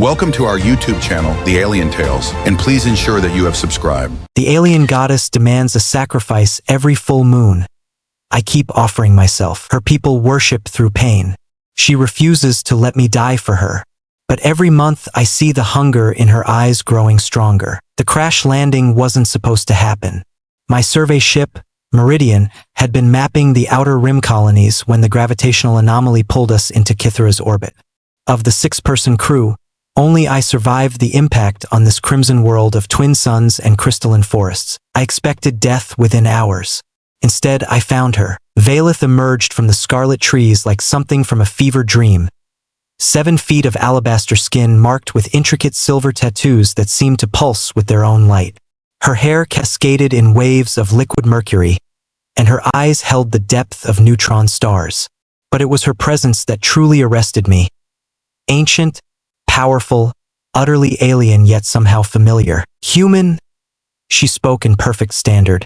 Welcome to our YouTube channel, The Alien Tales, and please ensure that you have subscribed. The alien goddess demands a sacrifice every full moon. I keep offering myself. Her people worship through pain. She refuses to let me die for her. But every month I see the hunger in her eyes growing stronger. The crash landing wasn't supposed to happen. My survey ship, Meridian, had been mapping the outer rim colonies when the gravitational anomaly pulled us into Kythera's orbit. Of the 6-person crew, only I survived the impact on this crimson world of twin suns and crystalline forests. I expected death within hours. Instead, I found her. Valeth emerged from the scarlet trees like something from a fever dream. 7 feet of alabaster skin marked with intricate silver tattoos that seemed to pulse with their own light. Her hair cascaded in waves of liquid mercury, and her eyes held the depth of neutron stars. But it was her presence that truly arrested me. Ancient, powerful, utterly alien yet somehow familiar. Human, she spoke in perfect standard,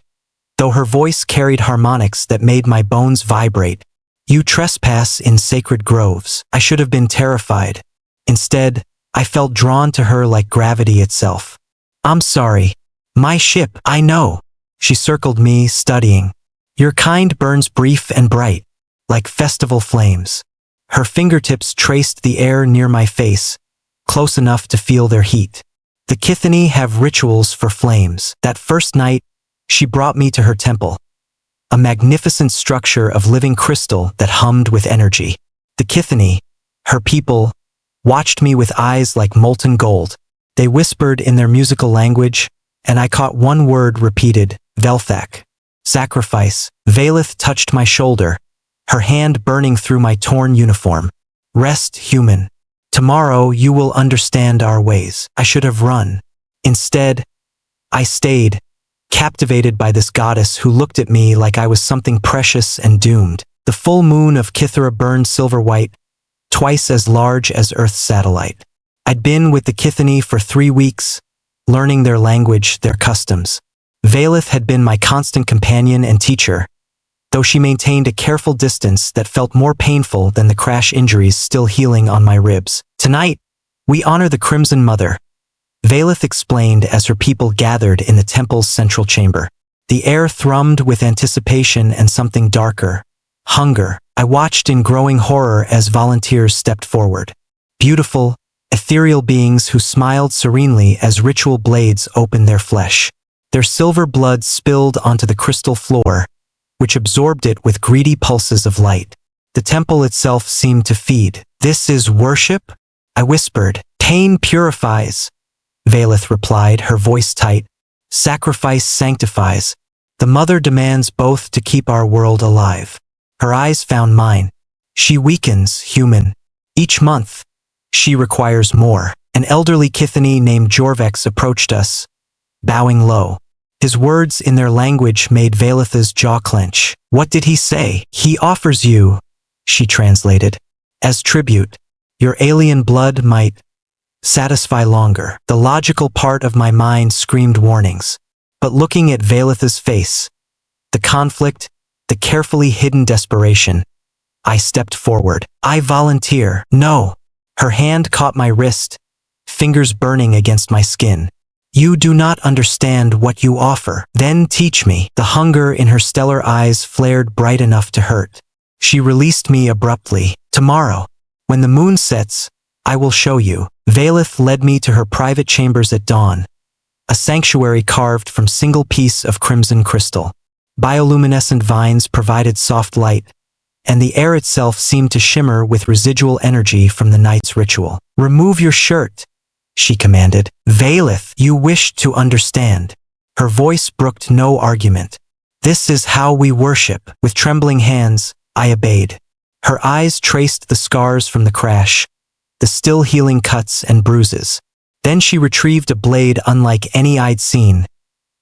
though her voice carried harmonics that made my bones vibrate. You trespass in sacred groves. I should have been terrified. Instead, I felt drawn to her like gravity itself. I'm sorry. My ship, I know. She circled me, studying. Your kind burns brief and bright, like festival flames. Her fingertips traced the air near my face, close enough to feel their heat. The Kythini have rituals for flames. That first night, she brought me to her temple, a magnificent structure of living crystal that hummed with energy. The Kythini, her people, watched me with eyes like molten gold. They whispered in their musical language, and I caught one word repeated, Velthak. Sacrifice. Valeth touched my shoulder, her hand burning through my torn uniform. Rest, human. Tomorrow you will understand our ways. I should have run. Instead, I stayed, captivated by this goddess who looked at me like I was something precious and doomed. The full moon of Kythera burned silver white, twice as large as Earth's satellite. I'd been with the Kythini for 3 weeks, learning their language, their customs. Valeth had been my constant companion and teacher, though she maintained a careful distance that felt more painful than the crash injuries still healing on my ribs. Tonight, we honor the Crimson Mother, Valeth explained as her people gathered in the temple's central chamber. The air thrummed with anticipation and something darker, hunger. I watched in growing horror as volunteers stepped forward. Beautiful, ethereal beings who smiled serenely as ritual blades opened their flesh. Their silver blood spilled onto the crystal floor, which absorbed it with greedy pulses of light. The temple itself seemed to feed. This is worship? I whispered. Pain purifies, Valeth replied, her voice tight. Sacrifice sanctifies. The mother demands both to keep our world alive. Her eyes found mine. She weakens, human. Each month, she requires more. An elderly Kythini named Jorvex approached us, bowing low. His words in their language made Valeth's jaw clench. What did he say? He offers you, she translated, as tribute. Your alien blood might satisfy longer. The logical part of my mind screamed warnings. But looking at Valeth's face, the conflict, the carefully hidden desperation, I stepped forward. I volunteer. No. Her hand caught my wrist, fingers burning against my skin. You do not understand what you offer. Then teach me. The hunger in her stellar eyes flared bright enough to hurt. She released me abruptly. Tomorrow, when the moon sets, I will show you. Valeth led me to her private chambers at dawn, a sanctuary carved from single piece of crimson crystal. Bioluminescent vines provided soft light, and the air itself seemed to shimmer with residual energy from the night's ritual. Remove your shirt, she commanded. Valeth, you wish to understand. Her voice brooked no argument. This is how we worship. With trembling hands, I obeyed. Her eyes traced the scars from the crash, the still healing cuts and bruises. Then she retrieved a blade unlike any I'd seen,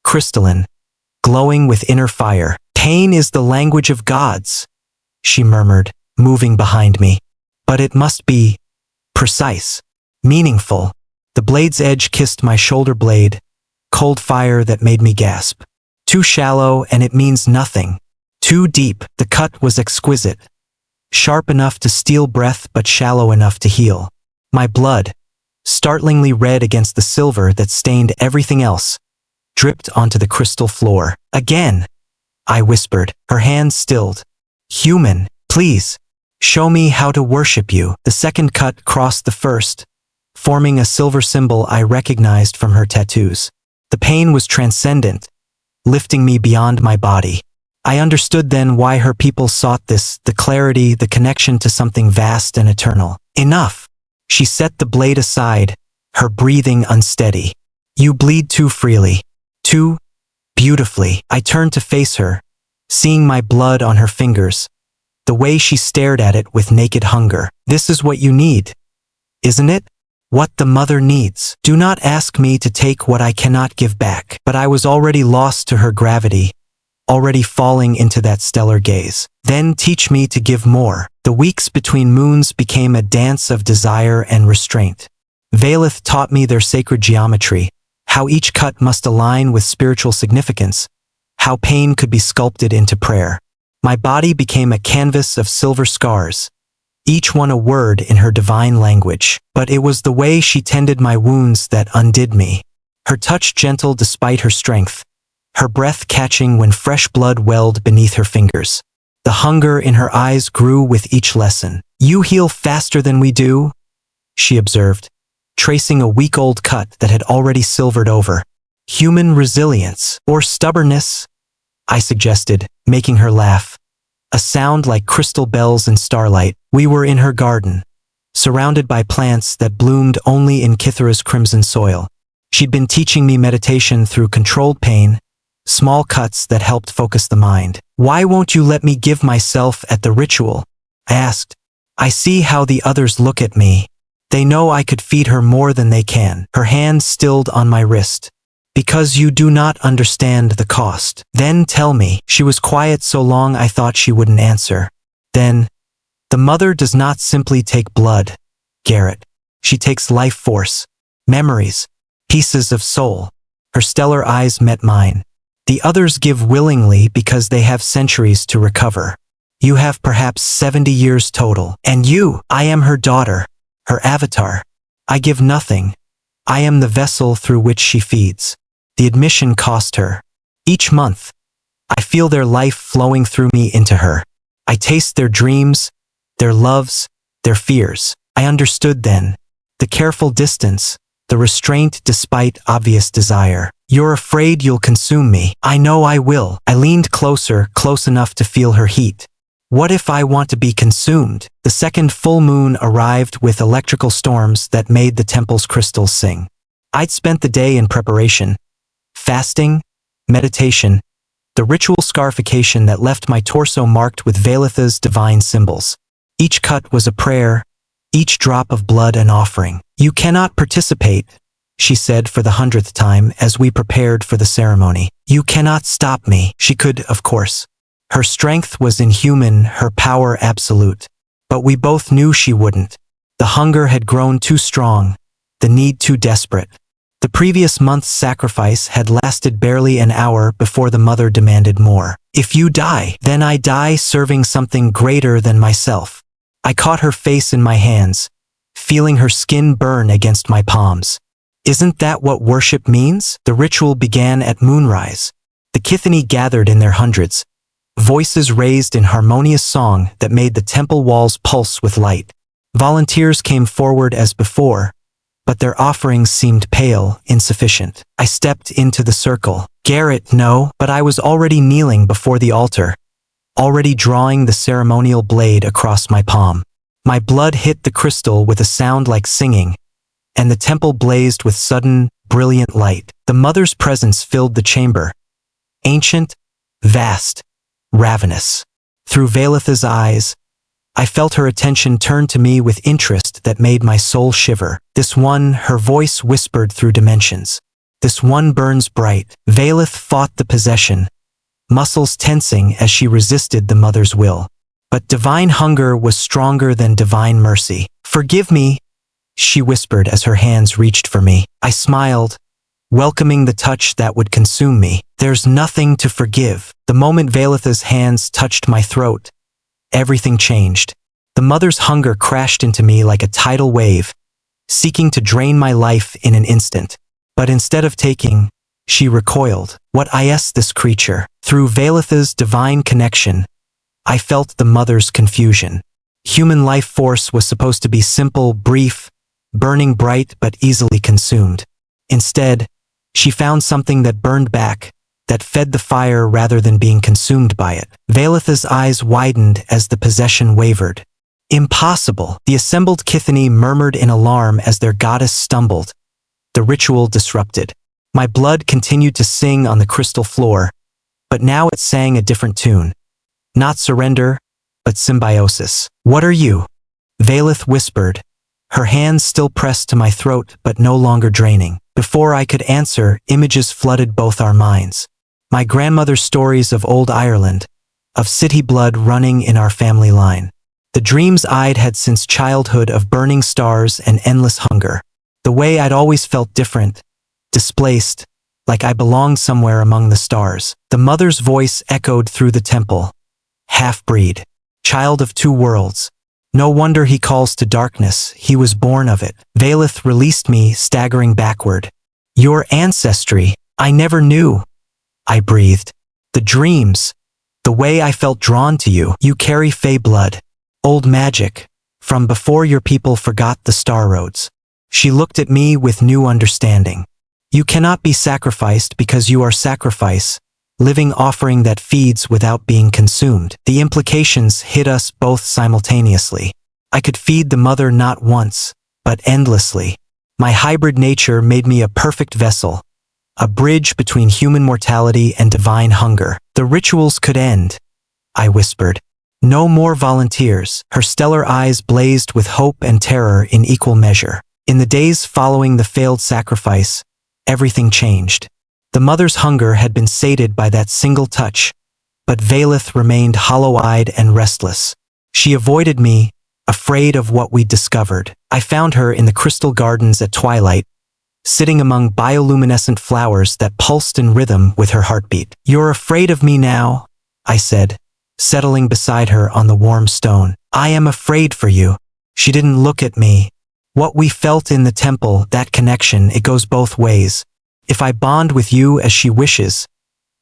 crystalline, glowing with inner fire. Pain is the language of gods, she murmured, moving behind me. But it must be precise, meaningful. The blade's edge kissed my shoulder blade, cold fire that made me gasp. Too shallow and it means nothing. Too deep. The cut was exquisite, sharp enough to steal breath but shallow enough to heal. My blood, startlingly red against the silver that stained everything else, dripped onto the crystal floor. Again, I whispered, her hands stilled. Human, please, show me how to worship you. The second cut crossed the first, forming a silver symbol I recognized from her tattoos. The pain was transcendent, lifting me beyond my body. I understood then why her people sought this, the clarity, the connection to something vast and eternal. Enough! She set the blade aside, her breathing unsteady. You bleed too freely. Too beautifully. I turned to face her, seeing my blood on her fingers, the way she stared at it with naked hunger. This is what you need, isn't it? What the mother needs. Do not ask me to take what I cannot give back. But I was already lost to her gravity, already falling into that stellar gaze. Then teach me to give more. The weeks between moons became a dance of desire and restraint. Valeth taught me their sacred geometry, how each cut must align with spiritual significance, how pain could be sculpted into prayer. My body became a canvas of silver scars, each one a word in her divine language. But it was the way she tended my wounds that undid me. Her touch gentle despite her strength, her breath catching when fresh blood welled beneath her fingers. The hunger in her eyes grew with each lesson. You heal faster than we do, she observed, tracing a week-old cut that had already silvered over. Human resilience, or stubbornness, I suggested, making her laugh. A sound like crystal bells in starlight. We were in her garden, surrounded by plants that bloomed only in Kithara's crimson soil. She'd been teaching me meditation through controlled pain, small cuts that helped focus the mind. Why won't you let me give myself at the ritual? I asked. I see how the others look at me. They know I could feed her more than they can. Her hand stilled on my wrist. Because you do not understand the cost. Then tell me. She was quiet so long I thought she wouldn't answer. Then, the mother does not simply take blood, Garrett. She takes life force, memories, pieces of soul. Her stellar eyes met mine. The others give willingly because they have centuries to recover. You have perhaps 70 years total. And you, I am her daughter, her avatar. I give nothing. I am the vessel through which she feeds. The admission cost her. Each month, I feel their life flowing through me into her. I taste their dreams, their loves, their fears. I understood then. The careful distance, the restraint despite obvious desire. You're afraid you'll consume me. I know I will. I leaned closer, close enough to feel her heat. What if I want to be consumed? The second full moon arrived with electrical storms that made the temple's crystals sing. I'd spent the day in preparation, fasting, meditation, the ritual scarification that left my torso marked with Valetha's divine symbols. Each cut was a prayer, each drop of blood an offering. You cannot participate, she said for the 100th time as we prepared for the ceremony. You cannot stop me. She could, of course. Her strength was inhuman, her power absolute. But we both knew she wouldn't. The hunger had grown too strong, the need too desperate. The previous month's sacrifice had lasted barely an hour before the mother demanded more. If you die, then I die serving something greater than myself. I caught her face in my hands, feeling her skin burn against my palms. Isn't that what worship means? The ritual began at moonrise. The Kithani gathered in their hundreds, voices raised in harmonious song that made the temple walls pulse with light. Volunteers came forward as before, but their offerings seemed pale, insufficient. I stepped into the circle. Garrett, no, but I was already kneeling before the altar, already drawing the ceremonial blade across my palm. My blood hit the crystal with a sound like singing, and the temple blazed with sudden, brilliant light. The mother's presence filled the chamber, ancient, vast, ravenous. Through Valetha's eyes, I felt her attention turn to me with interest that made my soul shiver. This one, her voice whispered through dimensions. This one burns bright. Valeth fought the possession, muscles tensing as she resisted the mother's will. But divine hunger was stronger than divine mercy. Forgive me, she whispered as her hands reached for me. I smiled, welcoming the touch that would consume me. There's nothing to forgive. The moment Valetha's hands touched my throat, everything changed. The mother's hunger crashed into me like a tidal wave, seeking to drain my life in an instant. But instead of taking, she recoiled. What is this creature? Through Vailith's divine connection, I felt the mother's confusion. Human life force was supposed to be simple, brief, burning bright but easily consumed. Instead, she found something that burned back, that fed the fire rather than being consumed by it. Vailith's eyes widened as the possession wavered. Impossible! The assembled Kithani murmured in alarm as their goddess stumbled. The ritual disrupted. My blood continued to sing on the crystal floor, but now it sang a different tune. Not surrender, but symbiosis. What are you? Vailith whispered, her hands still pressed to my throat but no longer draining. Before I could answer, images flooded both our minds. My grandmother's stories of old Ireland, of city blood running in our family line. The dreams I'd had since childhood of burning stars and endless hunger. The way I'd always felt different, displaced, like I belonged somewhere among the stars. The mother's voice echoed through the temple. Half-breed, child of two worlds. No wonder he calls to darkness, he was born of it. Vailith released me, staggering backward. Your ancestry, I never knew. I breathed. The dreams, the way I felt drawn to you. You carry Fey blood, old magic, from before your people forgot the star roads. She looked at me with new understanding. You cannot be sacrificed because you are sacrifice, living offering that feeds without being consumed. The implications hit us both simultaneously. I could feed the mother not once, but endlessly. My hybrid nature made me a perfect vessel, a bridge between human mortality and divine hunger. The rituals could end, I whispered. No more volunteers. Her stellar eyes blazed with hope and terror in equal measure. In the days following the failed sacrifice, everything changed. The mother's hunger had been sated by that single touch, but Vailith remained hollow-eyed and restless. She avoided me, afraid of what we'd discovered. I found her in the crystal gardens at twilight, sitting among bioluminescent flowers that pulsed in rhythm with her heartbeat. You're afraid of me now, I said, settling beside her on the warm stone. I am afraid for you. She didn't look at me. What we felt in the temple, that connection, it goes both ways. If I bond with you as she wishes,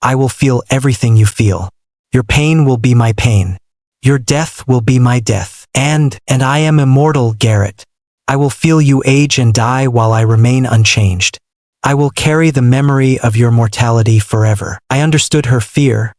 I will feel everything you feel. Your pain will be my pain. Your death will be my death. And I am immortal, Garrett. I will feel you age and die while I remain unchanged. I will carry the memory of your mortality forever. I understood her fear,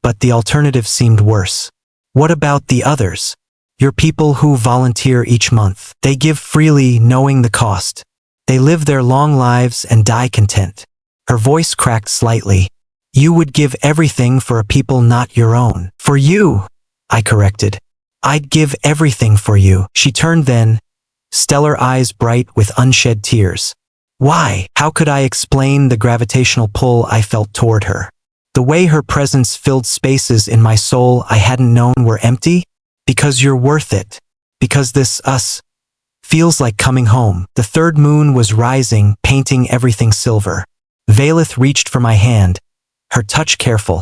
but the alternative seemed worse. What about the others? Your people who volunteer each month. They give freely, knowing the cost. They live their long lives and die content. Her voice cracked slightly. You would give everything for a people not your own. For you, I corrected. I'd give everything for you. She turned then, stellar eyes bright with unshed tears. Why? How could I explain the gravitational pull I felt toward her? The way her presence filled spaces in my soul I hadn't known were empty? Because you're worth it. Because this us feels like coming home. The third moon was rising, painting everything silver. Vailith reached for my hand, her touch careful,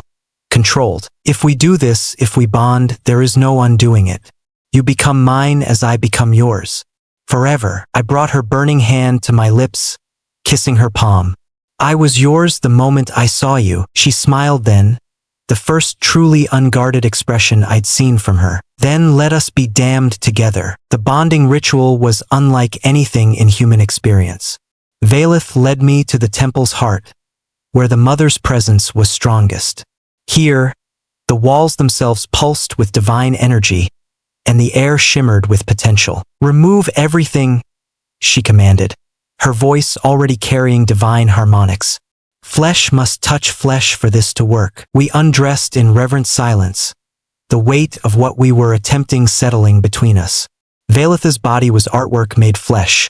controlled. If we do this, if we bond, there is no undoing it. You become mine as I become yours. Forever. I brought her burning hand to my lips, kissing her palm. I was yours the moment I saw you. She smiled then, the first truly unguarded expression I'd seen from her. Then let us be damned together. The bonding ritual was unlike anything in human experience. Vailith led me to the temple's heart, where the mother's presence was strongest. Here, the walls themselves pulsed with divine energy, and the air shimmered with potential. Remove everything, she commanded, her voice already carrying divine harmonics. Flesh must touch flesh for this to work. We undressed in reverent silence, the weight of what we were attempting settling between us. Vailith's body was artwork made flesh,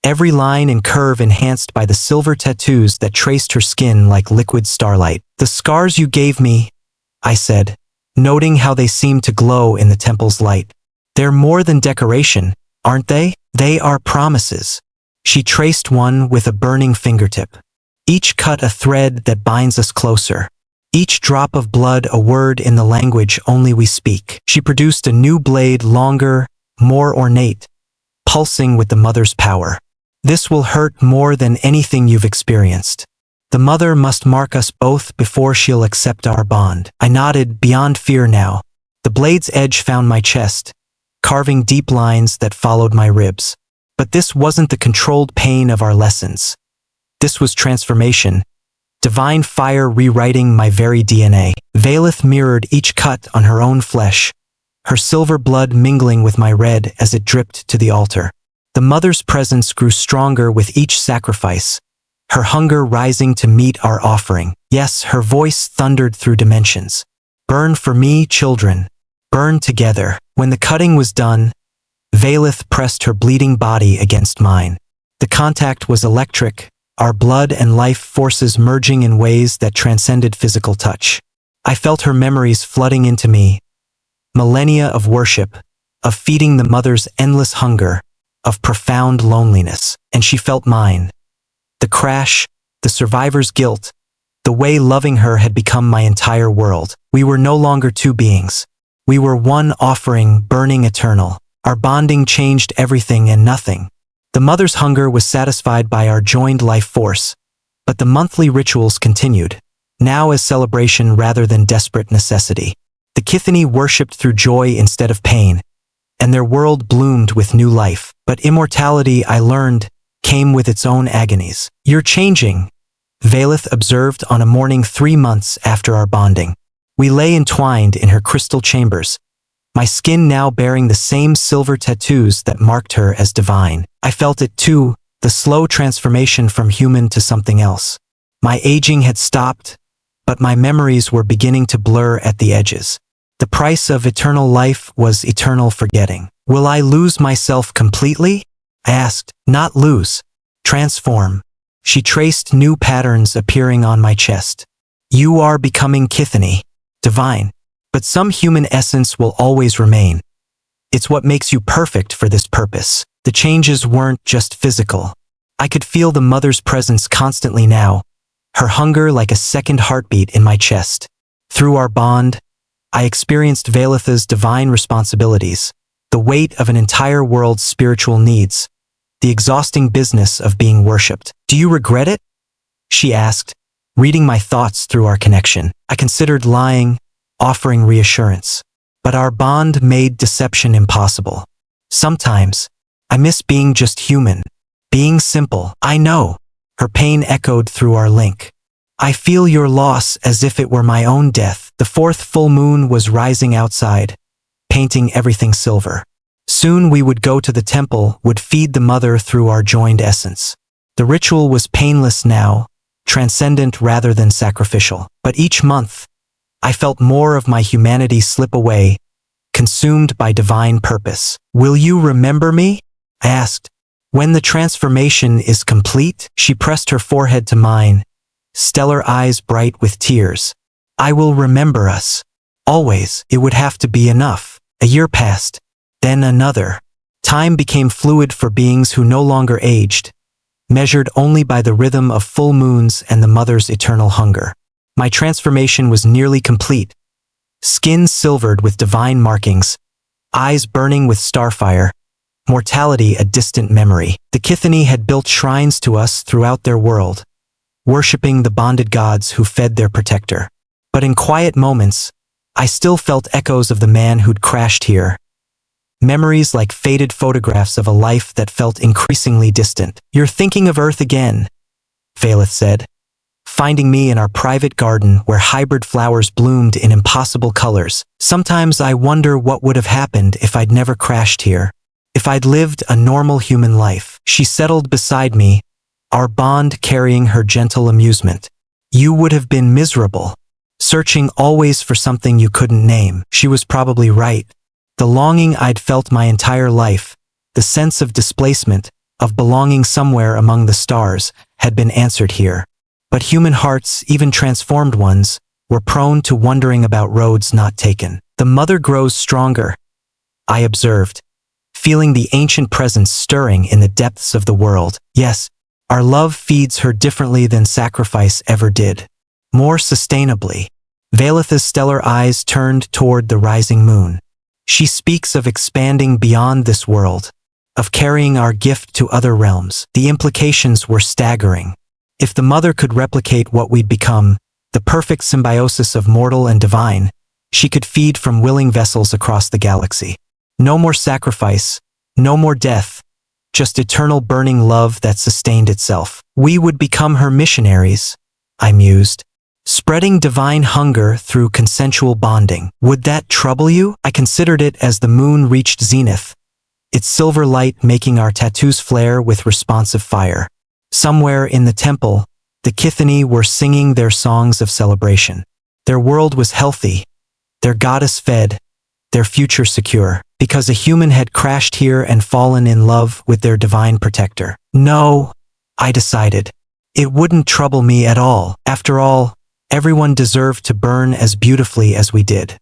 every line and curve enhanced by the silver tattoos that traced her skin like liquid starlight. The scars you gave me, I said, noting how they seemed to glow in the temple's light. They're more than decoration, aren't they? They are promises. She traced one with a burning fingertip. Each cut a thread that binds us closer. Each drop of blood a word in the language only we speak. She produced a new blade, longer, more ornate, pulsing with the mother's power. This will hurt more than anything you've experienced. The mother must mark us both before she'll accept our bond. I nodded, beyond fear now. The blade's edge found my chest, carving deep lines that followed my ribs. But this wasn't the controlled pain of our lessons. This was transformation. Divine fire rewriting my very DNA. Valeth mirrored each cut on her own flesh, her silver blood mingling with my red as it dripped to the altar. The mother's presence grew stronger with each sacrifice, her hunger rising to meet our offering. Yes, her voice thundered through dimensions. Burn for me, children. Burn together. When the cutting was done, Valeth pressed her bleeding body against mine. The contact was electric, our blood and life forces merging in ways that transcended physical touch. I felt her memories flooding into me. Millennia of worship, of feeding the mother's endless hunger, of profound loneliness. And she felt mine. The crash, the survivor's guilt, the way loving her had become my entire world. We were no longer two beings. We were one offering, burning eternal. Our bonding changed everything and nothing. The mother's hunger was satisfied by our joined life force, but the monthly rituals continued, now as celebration rather than desperate necessity. The Kithani worshipped through joy instead of pain, and their world bloomed with new life. But immortality, I learned, came with its own agonies. You're changing, Valeth observed on a morning 3 months after our bonding. We lay entwined in her crystal chambers, my skin now bearing the same silver tattoos that marked her as divine. I felt it too, the slow transformation from human to something else. My aging had stopped, but my memories were beginning to blur at the edges. The price of eternal life was eternal forgetting. Will I lose myself completely? I asked. Not lose. Transform. She traced new patterns appearing on my chest. You are becoming Kithani, divine. But some human essence will always remain. It's what makes you perfect for this purpose. The changes weren't just physical. I could feel the mother's presence constantly now, her hunger like a second heartbeat in my chest. Through our bond, I experienced Valeth's divine responsibilities, the weight of an entire world's spiritual needs, the exhausting business of being worshipped. Do you regret it? She asked, reading my thoughts through our connection. I considered lying, offering reassurance. But our bond made deception impossible. Sometimes, I miss being just human, being simple. I know. Her pain echoed through our link. I feel your loss as if it were my own death. The fourth full moon was rising outside, painting everything silver. Soon we would go to the temple, would feed the mother through our joined essence. The ritual was painless now, transcendent rather than sacrificial. But each month, I felt more of my humanity slip away, consumed by divine purpose. Will you remember me? I asked. When the transformation is complete, she pressed her forehead to mine, stellar eyes bright with tears. I will remember us. Always. It would have to be enough. A year passed, then another. Time became fluid for beings who no longer aged, measured only by the rhythm of full moons and the mother's eternal hunger. My transformation was nearly complete. Skin silvered with divine markings, eyes burning with starfire, mortality a distant memory. The Kithani had built shrines to us throughout their world, worshipping the bonded gods who fed their protector. But in quiet moments, I still felt echoes of the man who'd crashed here. Memories like faded photographs of a life that felt increasingly distant. You're thinking of Earth again, Valeth said, finding me in our private garden where hybrid flowers bloomed in impossible colors. Sometimes I wonder what would have happened if I'd never crashed here, if I'd lived a normal human life. She settled beside me, our bond carrying her gentle amusement. You would have been miserable, searching always for something you couldn't name. She was probably right. The longing I'd felt my entire life, the sense of displacement, of belonging somewhere among the stars, had been answered here. But human hearts, even transformed ones, were prone to wondering about roads not taken. The mother grows stronger, I observed, feeling the ancient presence stirring in the depths of the world. Yes, our love feeds her differently than sacrifice ever did. More sustainably. Valeth's stellar eyes turned toward the rising moon. She speaks of expanding beyond this world, of carrying our gift to other realms. The implications were staggering. If the mother could replicate what we'd become, the perfect symbiosis of mortal and divine, she could feed from willing vessels across the galaxy. No more sacrifice, no more death, just eternal burning love that sustained itself. We would become her missionaries, I mused, spreading divine hunger through consensual bonding. Would that trouble you? I considered it as the moon reached zenith, its silver light making our tattoos flare with responsive fire. Somewhere in the temple, the Kithani were singing their songs of celebration. Their world was healthy, their goddess fed, their future secure, because a human had crashed here and fallen in love with their divine protector. No, I decided. It wouldn't trouble me at all. After all, everyone deserved to burn as beautifully as we did.